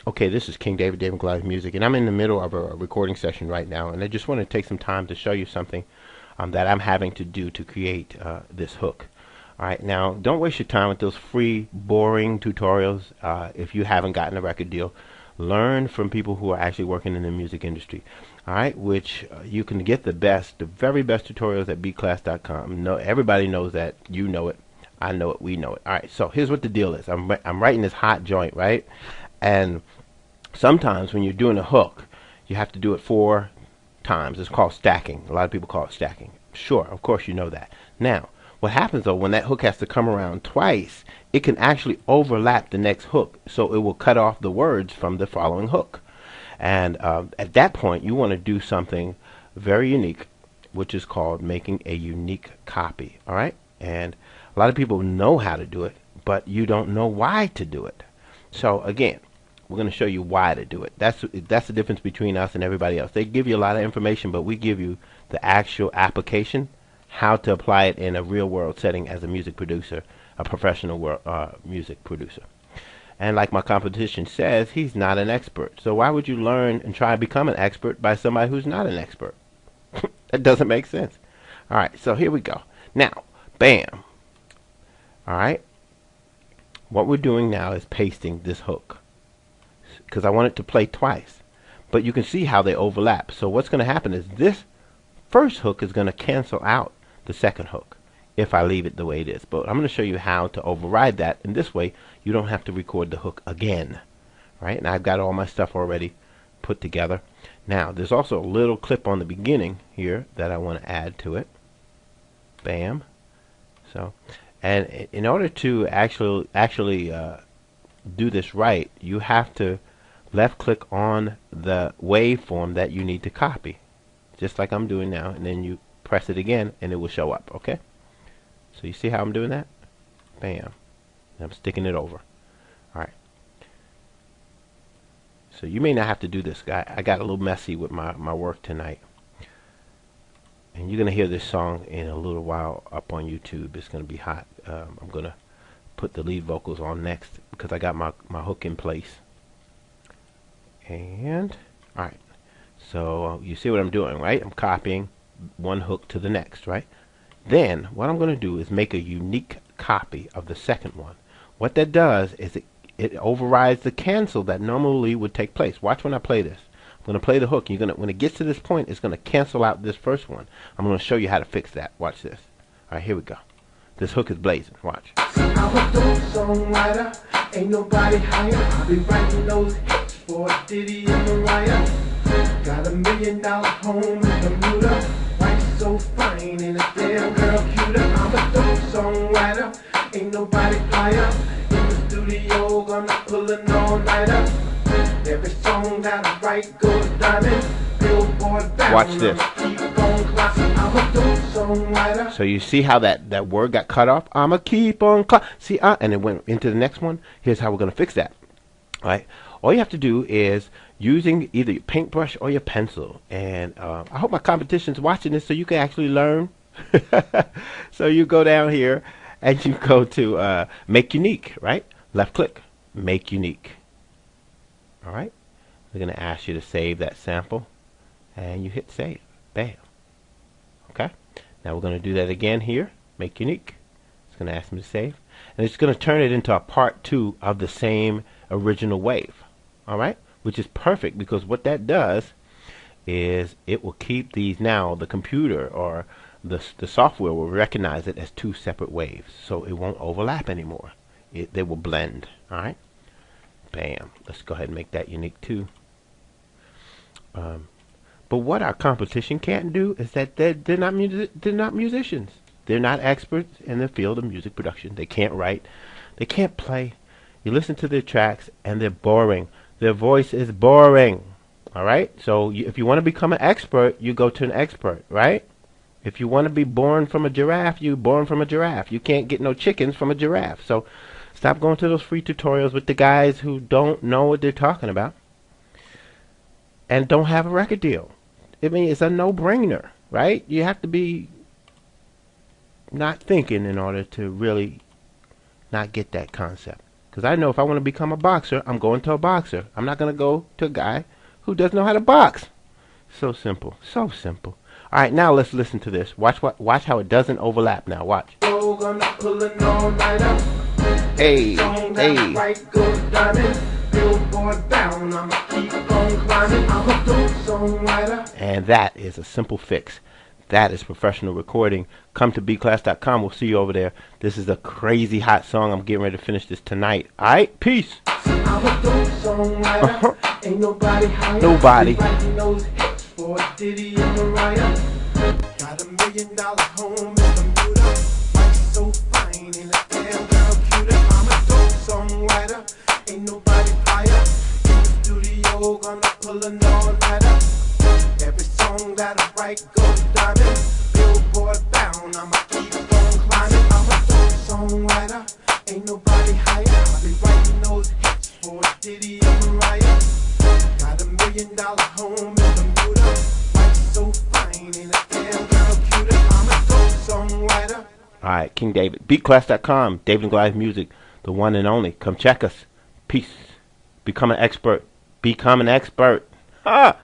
Okay, this is King David, David Goliath Music, and I'm in the middle of a recording session right now, and I just want to take some time to show you something that I'm having to do to create this hook. All right, now don't waste your time with those free, boring tutorials. If you haven't gotten a record deal, learn from people who are actually working in the music industry. All right, which you can get the very best tutorials at beatclass.com. No, everybody knows that. You know it. I know it. We know it. All right, so here's what the deal is. I'm writing this hot joint, right? And sometimes when you're doing a hook, you have to do it 4 times. It's called stacking. A lot of people call it stacking. Sure, of course you know that. Now, what happens though, when that hook has to come around twice, it can actually overlap the next hook. So it will cut off the words from the following hook. And at that point, you want to do something very unique, which is called making a unique copy. All right? And a lot of people know how to do it, but you don't know why to do it. So again, we're going to show you why to do it. That's the difference between us and everybody else. They give you a lot of information, but we give you the actual application, how to apply it in a real world setting as a music producer, a professional music producer. And like my competition says, he's not an expert. So why would you learn and try to become an expert by somebody who's not an expert? That doesn't make sense. All right, so here we go. Now, bam. All right. What we're doing now is pasting this hook, because I want it to play twice. But you can see how they overlap. So what's going to happen is this first hook is going to cancel out the second hook if I leave it the way it is. But I'm going to show you how to override that. In this way, you don't have to record the hook again. Right? And I've got all my stuff already put together. Now, there's also a little clip on the beginning here that I want to add to it. Bam. So, and in order to actually do this right, you have to left click on the waveform that you need to copy, just like I'm doing now, and then you press it again and it will show up. Okay, so you see how I'm doing that? Bam. And I'm sticking it over. Alright, so you may not have to do this. I got a little messy with my work tonight, and you're gonna hear this song in a little while up on YouTube. It's gonna be hot. I'm gonna put the lead vocals on next because I got my hook in place. And alright, so you see what I'm doing, right? I'm copying one hook to the next, right? Then what I'm going to do is make a unique copy of the second one. What that does is it overrides the cancel that normally would take place. Watch when I play this. I'm going to play the hook. When it gets to this point, it's going to cancel out this first one. I'm going to show you how to fix that. Watch this. Alright, here we go. This hook is blazing. Watch. I'm a dope songwriter. Ain't nobody higher. I'll be writing those hits for Diddy and Mariah. Got $1 million home in Bermuda. Wife so fine and a damn girl cuter. I'm a dope songwriter. Ain't nobody higher. In the studio, gonna pull an all-nighter. Every song that I write goes diamond. Billboard bound. Watch this. So you see how that word got cut off? I'ma keep on see, and it went into the next one. Here's how we're going to fix that. All right, all you have to do is using either your paintbrush or your pencil. And I hope my competition's watching this so you can actually learn. So you go down here and you go to make unique, right? Left click, make unique. All right, we're going to ask you to save that sample, and you hit save. Bam. Okay, now we're going to do that again here. Make unique. It's going to ask me to save, and it's going to turn it into a part 2 of the same original wave. All right, which is perfect, because what that does is it will keep these. Now the computer or the software will recognize it as 2 separate waves, so it won't overlap anymore. They will blend. All right, bam. Let's go ahead and make that unique too. But what our competition can't do is that they're not musicians. They're not experts in the field of music production. They can't write. They can't play. You listen to their tracks and they're boring. Their voice is boring. All right? So if you want to become an expert, you go to an expert, right? If you want to be born from a giraffe, you're born from a giraffe. You can't get no chickens from a giraffe. So stop going to those free tutorials with the guys who don't know what they're talking about and don't have a record deal. I mean, it's a no-brainer, right? You have to be not thinking in order to really not get that concept. Because I know if I want to become a boxer, I'm going to a boxer. I'm not going to go to a guy who doesn't know how to box. So simple. So simple. All right, now let's listen to this. Watch how it doesn't overlap now. Watch. Hey, hey. And that is a simple fix. That is professional recording. Come to bclass.com. We'll see you over there. This is a crazy hot song. I'm getting ready to finish this tonight. All right, peace. Ain't nobody higher. Nobody. Got $1 million home in Bermuda. Life so fine, and a damn girl cuter. I'm a dope songwriter. Ain't nobody higher. In the studio, gonna pull an all-nighter. Every song that I write goes diamond. Billboard bound, I'ma keep on climbing. I'm a dope songwriter. Ain't nobody higher. I be writing those hits for Diddy and Mariah. Got $1 million home in Bermuda. Life so fine, and a damn girl cuter. I'm a dope songwriter. Alright, King David. Beatclass.com. David and Goliath Music. The one and only. Come check us. Peace. Become an expert. Become an expert. Ha!